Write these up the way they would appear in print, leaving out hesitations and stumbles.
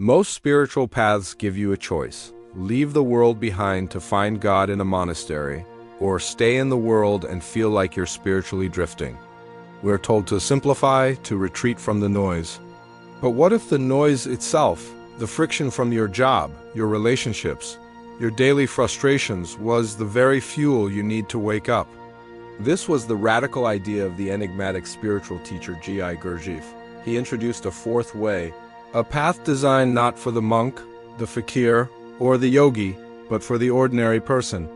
Most spiritual paths give you a choice. Leave the world behind to find God in a monastery, or stay in the world and feel like you're spiritually drifting. We're told to simplify, to retreat from the noise. But what if the noise itself, the friction from your job, your relationships, your daily frustrations, was the very fuel you need to wake up? This was the radical idea of the enigmatic spiritual teacher Gurdjieff. He introduced a fourth way, a path designed not for the monk, the fakir, or the yogi, but for the ordinary person.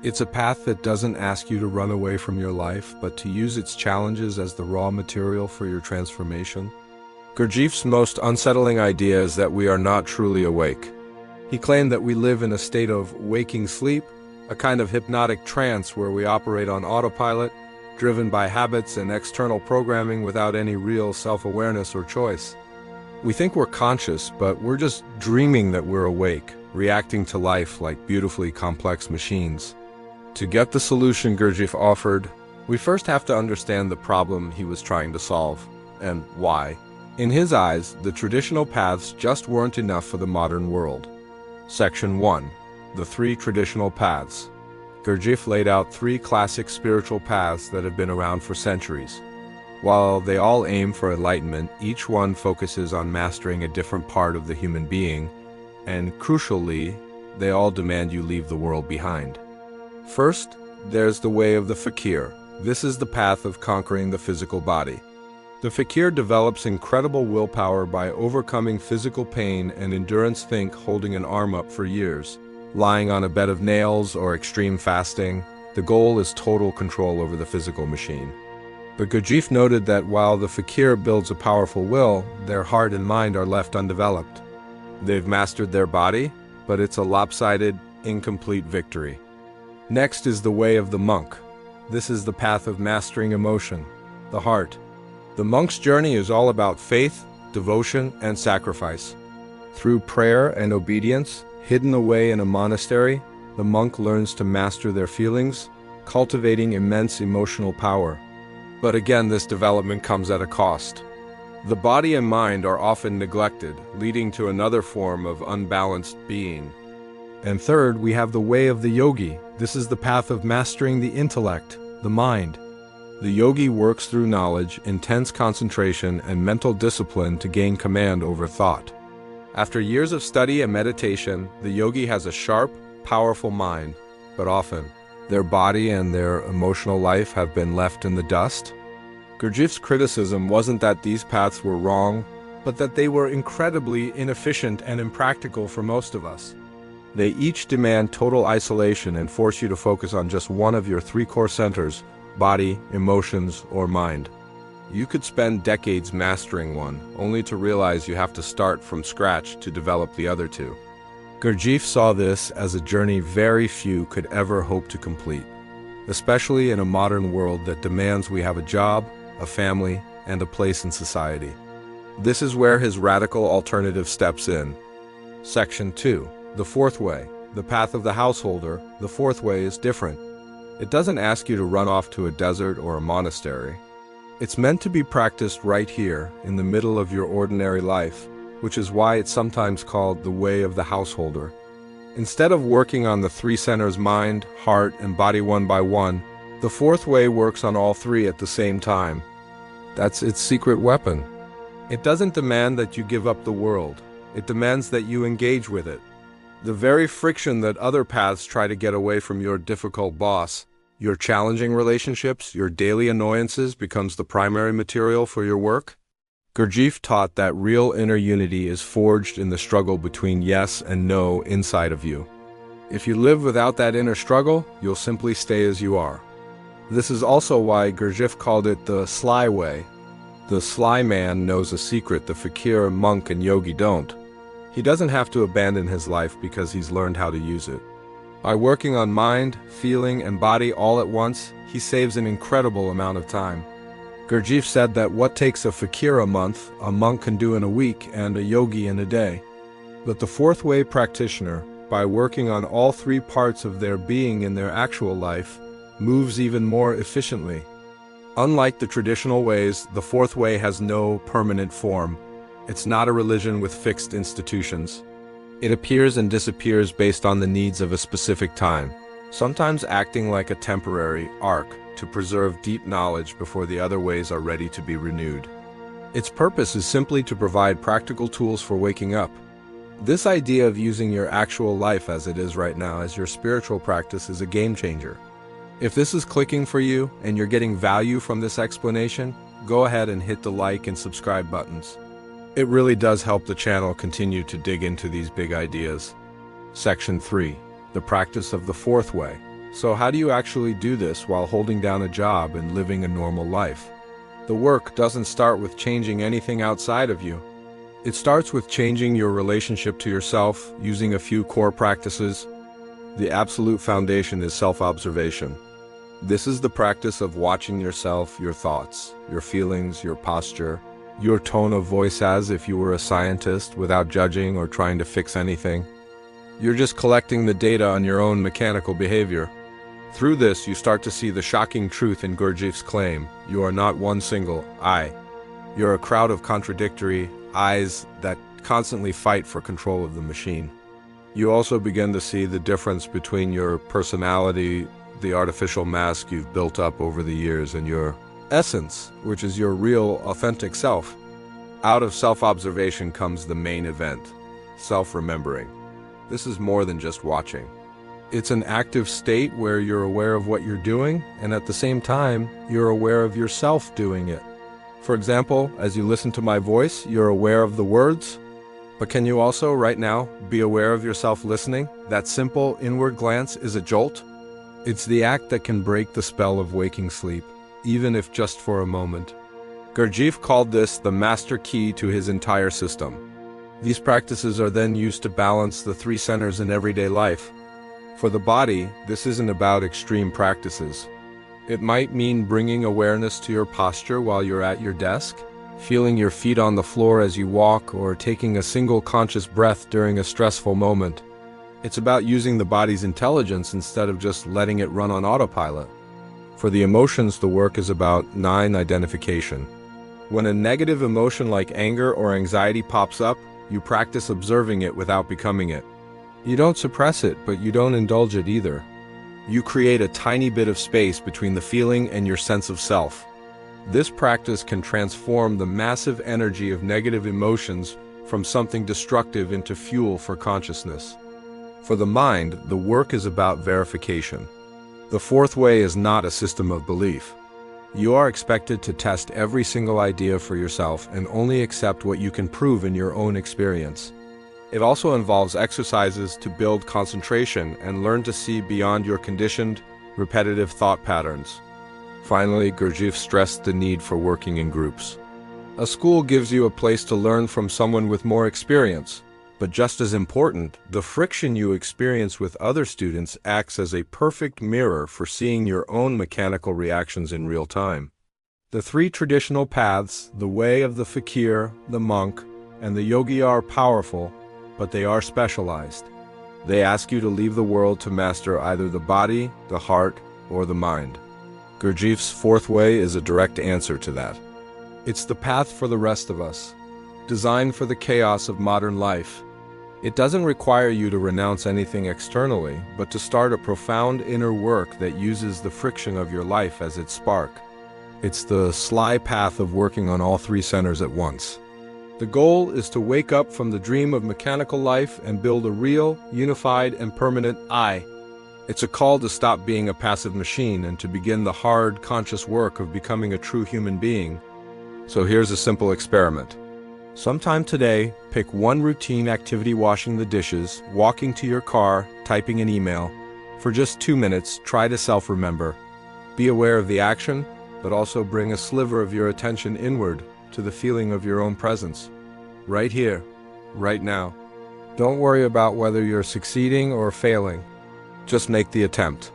It's a path that doesn't ask you to run away from your life, but to use its challenges as the raw material for your transformation. Gurdjieff's most unsettling idea is that we are not truly awake. He claimed that we live in a state of waking sleep, a kind of hypnotic trance where we operate on autopilot, driven by habits and external programming without any real self-awareness or choice. We think we're conscious, but we're just dreaming that we're awake, reacting to life like beautifully complex machines. To get the solution Gurdjieff offered, we first have to understand the problem he was trying to solve, and why. In his eyes, the traditional paths just weren't enough for the modern world. Section 1. The three traditional paths. Gurdjieff laid out three classic spiritual paths that have been around for centuries. While they all aim for enlightenment, each one focuses on mastering a different part of the human being, and crucially, they all demand you leave the world behind. First, there's the way of the fakir. This is the path of conquering the physical body. The fakir develops incredible willpower by overcoming physical pain and endurance. Think holding an arm up for years, lying on a bed of nails, or extreme fasting. The goal is total control over the physical machine. But Gurdjieff noted that while the fakir builds a powerful will, their heart and mind are left undeveloped. They've mastered their body, but it's a lopsided, incomplete victory. Next is the way of the monk. This is the path of mastering emotion, the heart. The monk's journey is all about faith, devotion, and sacrifice. Through prayer and obedience, hidden away in a monastery, the monk learns to master their feelings, cultivating immense emotional power. But again, this development comes at a cost. The body and mind are often neglected, leading to another form of unbalanced being. And third, we have the way of the yogi. This is the path of mastering the intellect, the mind. The yogi works through knowledge, intense concentration, and mental discipline to gain command over thought. After years of study and meditation, the yogi has a sharp, powerful mind, but often, their body and their emotional life have been left in the dust. Gurdjieff's criticism wasn't that these paths were wrong, but that they were incredibly inefficient and impractical for most of us. They each demand total isolation and force you to focus on just one of your three core centers: body, emotions, or mind. You could spend decades mastering one, only to realize you have to start from scratch to develop the other two. Gurdjieff saw this as a journey very few could ever hope to complete, especially in a modern world that demands we have a job, a family, and a place in society. This is where his radical alternative steps in. Section 2. The fourth way. The path of the householder. The fourth way is different. It doesn't ask you to run off to a desert or a monastery. It's meant to be practiced right here, in the middle of your ordinary life, which is why it's sometimes called the way of the householder. Instead of working on the three centers: mind, heart, and body one by one, the fourth way works on all three at the same time. That's its secret weapon. It doesn't demand that you give up the world. It demands that you engage with it. The very friction that other paths try to get away from your difficult boss, your challenging relationships, your daily annoyances, becomes the primary material for your work. Gurdjieff taught that real inner unity is forged in the struggle between yes and no inside of you. If you live without that inner struggle, you'll simply stay as you are. This is also why Gurdjieff called it the sly way. The sly man knows a secret the fakir, monk, and yogi don't. He doesn't have to abandon his life because he's learned how to use it. By working on mind, feeling, and body all at once, he saves an incredible amount of time. Gurdjieff said that what takes a fakir a month, a monk can do in a week, and a yogi in a day. But the fourth way practitioner, by working on all three parts of their being in their actual life, moves even more efficiently. Unlike the traditional ways, the fourth way has no permanent form. It's not a religion with fixed institutions. It appears and disappears based on the needs of a specific time, sometimes acting like a temporary ark to preserve deep knowledge before the other ways are ready to be renewed. Its purpose is simply to provide practical tools for waking up. This idea of using your actual life as it is right now as your spiritual practice is a game changer. If this is clicking for you and you're getting value from this explanation, go ahead and hit the like and subscribe buttons. It really does help the channel continue to dig into these big ideas. Section 3. The practice of the fourth way. So how do you actually do this while holding down a job and living a normal life? The work doesn't start with changing anything outside of you. It starts with changing your relationship to yourself using a few core practices. The absolute foundation is self-observation. This is the practice of watching yourself, your thoughts, your feelings, your posture, your tone of voice as if you were a scientist without judging or trying to fix anything. You're just collecting the data on your own mechanical behavior. Through this, you start to see the shocking truth in Gurdjieff's claim: you are not one single I. You're a crowd of contradictory I's that constantly fight for control of the machine. You also begin to see the difference between your personality, the artificial mask you've built up over the years, and your essence, which is your real, authentic self. Out of self-observation comes the main event: self-remembering. This is more than just watching. It's an active state where you're aware of what you're doing, and at the same time, you're aware of yourself doing it. For example, as you listen to my voice, you're aware of the words, but can you also, right now, be aware of yourself listening? That simple inward glance is a jolt. It's the act that can break the spell of waking sleep, even if just for a moment. Gurdjieff called this the master key to his entire system. These practices are then used to balance the three centers in everyday life. For the body, this isn't about extreme practices. It might mean bringing awareness to your posture while you're at your desk, feeling your feet on the floor as you walk, or taking a single conscious breath during a stressful moment. It's about using the body's intelligence instead of just letting it run on autopilot. For the emotions, the work is about identification. When a negative emotion like anger or anxiety pops up, you practice observing it without becoming it. You don't suppress it, but you don't indulge it either. You create a tiny bit of space between the feeling and your sense of self. This practice can transform the massive energy of negative emotions from something destructive into fuel for consciousness. For the mind, the work is about verification. The fourth way is not a system of belief. You are expected to test every single idea for yourself and only accept what you can prove in your own experience. It also involves exercises to build concentration and learn to see beyond your conditioned, repetitive thought patterns. Finally, Gurdjieff stressed the need for working in groups. A school gives you a place to learn from someone with more experience, but just as important, the friction you experience with other students acts as a perfect mirror for seeing your own mechanical reactions in real time. The three traditional paths, the way of the fakir, the monk, and the yogi, are powerful, but they are specialized. They ask you to leave the world to master either the body, the heart, or the mind. Gurdjieff's fourth way is a direct answer to that. It's the path for the rest of us, designed for the chaos of modern life. It doesn't require you to renounce anything externally, but to start a profound inner work that uses the friction of your life as its spark. It's the sly path of working on all three centers at once. The goal is to wake up from the dream of mechanical life and build a real, unified, and permanent I. It's a call to stop being a passive machine and to begin the hard, conscious work of becoming a true human being. So here's a simple experiment. Sometime today, pick one routine activity: washing the dishes, walking to your car, typing an email. For just 2 minutes, try to self-remember. Be aware of the action, but also bring a sliver of your attention inward to the feeling of your own presence. Right here, right now. Don't worry about whether you're succeeding or failing. Just make the attempt.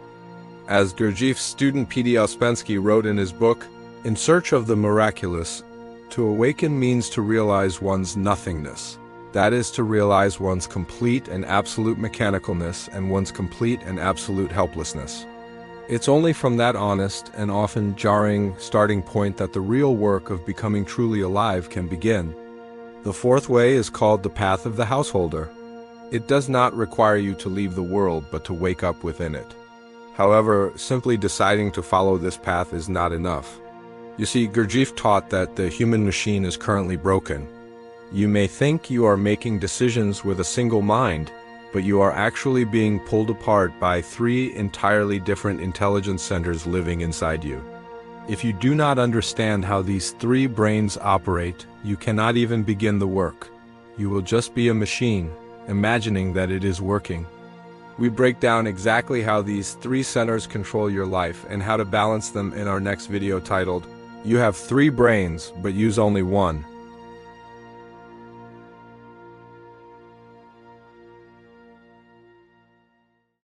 As Gurdjieff's student ouspensky wrote in his book, "In Search of the Miraculous, to awaken means to realize one's nothingness. That is, to realize one's complete and absolute mechanicalness and one's complete and absolute helplessness. It's only from that honest and often jarring starting point that the real work of becoming truly alive can begin. The fourth way is called the path of the householder. It does not require you to leave the world, but to wake up within it. However, simply deciding to follow this path is not enough. You see, Gurdjieff taught that the human machine is currently broken. You may think you are making decisions with a single mind, but you are actually being pulled apart by three entirely different intelligence centers living inside you. If you do not understand how these three brains operate, you cannot even begin the work. You will just be a machine, imagining that it is working. We break down exactly how these three centers control your life and how to balance them in our next video titled, "You have three brains, but use only one."